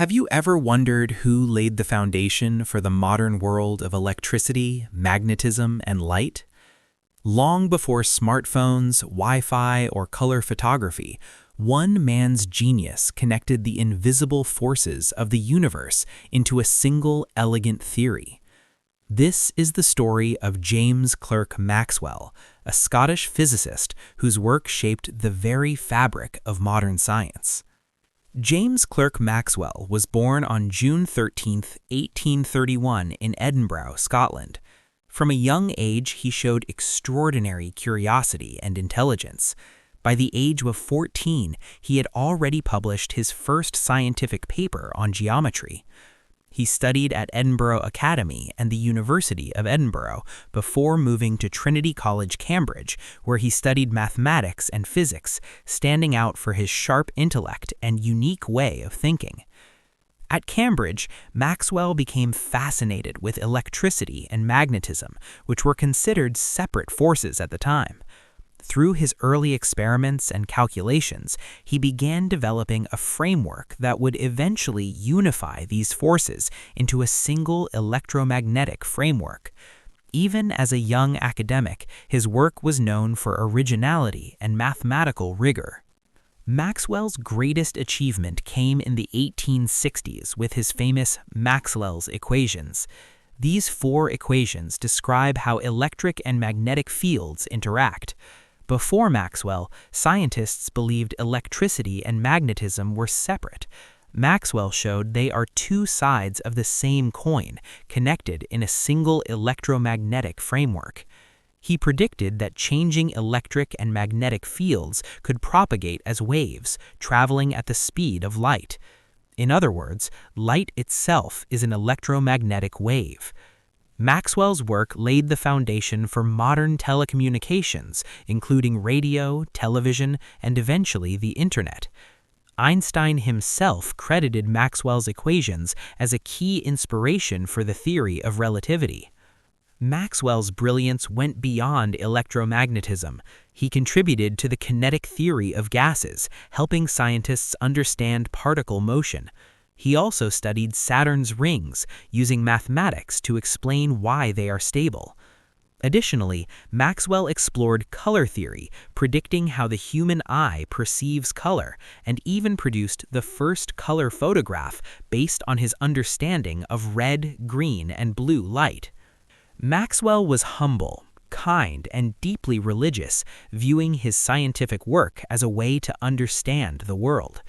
Have you ever wondered who laid the foundation for the modern world of electricity, magnetism, and light? Long before smartphones, Wi-Fi, or color photography, one man's genius connected the invisible forces of the universe into a single elegant theory. This is the story of James Clerk Maxwell, a Scottish physicist whose work shaped the very fabric of modern science. James Clerk Maxwell was born on June 13, 1831 in Edinburgh, Scotland. From a young age, he showed extraordinary curiosity and intelligence. By the age of 14, he had already published his first scientific paper on geometry. He studied at Edinburgh Academy and the University of Edinburgh before moving to Trinity College, Cambridge, where he studied mathematics and physics, standing out for his sharp intellect and unique way of thinking. At Cambridge, Maxwell became fascinated with electricity and magnetism, which were considered separate forces at the time. Through his early experiments and calculations, he began developing a framework that would eventually unify these forces into a single electromagnetic framework. Even as a young academic, his work was known for originality and mathematical rigor. Maxwell's greatest achievement came in the 1860s with his famous Maxwell's Equations. These four equations describe how electric and magnetic fields interact. Before Maxwell, scientists believed electricity and magnetism were separate. Maxwell showed they are two sides of the same coin, connected in a single electromagnetic framework. He predicted that changing electric and magnetic fields could propagate as waves, traveling at the speed of light. In other words, light itself is an electromagnetic wave. Maxwell's work laid the foundation for modern telecommunications, including radio, television, and eventually the Internet. Einstein himself credited Maxwell's equations as a key inspiration for the theory of relativity. Maxwell's brilliance went beyond electromagnetism. He contributed to the kinetic theory of gases, helping scientists understand particle motion. He also studied Saturn's rings, using mathematics to explain why they are stable. Additionally, Maxwell explored color theory, predicting how the human eye perceives color, and even produced the first color photograph based on his understanding of red, green, and blue light. Maxwell was humble, kind, and deeply religious, viewing his scientific work as a way to understand the world.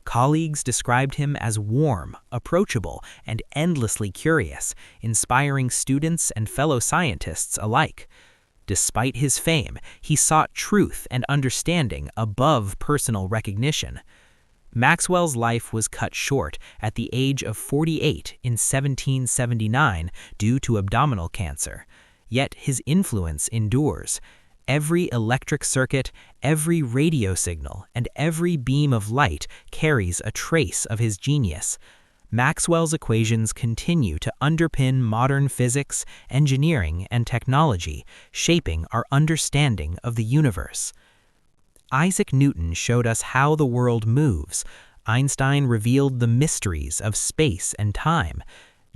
Colleagues described him as warm, approachable, and endlessly curious, inspiring students and fellow scientists alike. Despite his fame, he sought truth and understanding above personal recognition. Maxwell's life was cut short at the age of 48 in 1779 due to abdominal cancer, yet his influence endures. Every electric circuit, every radio signal, and every beam of light carries a trace of his genius. Maxwell's equations continue to underpin modern physics, engineering, and technology, shaping our understanding of the universe. Isaac Newton showed us how the world moves. Einstein revealed the mysteries of space and time.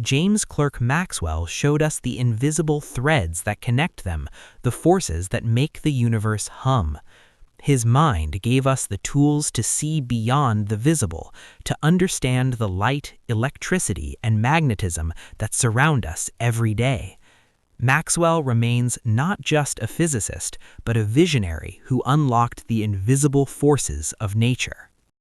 James Clerk Maxwell showed us the invisible threads that connect them, the forces that make the universe hum. His mind gave us the tools to see beyond the visible, to understand the light, electricity, and magnetism that surround us every day. Maxwell remains not just a physicist, but a visionary who unlocked the invisible forces of nature.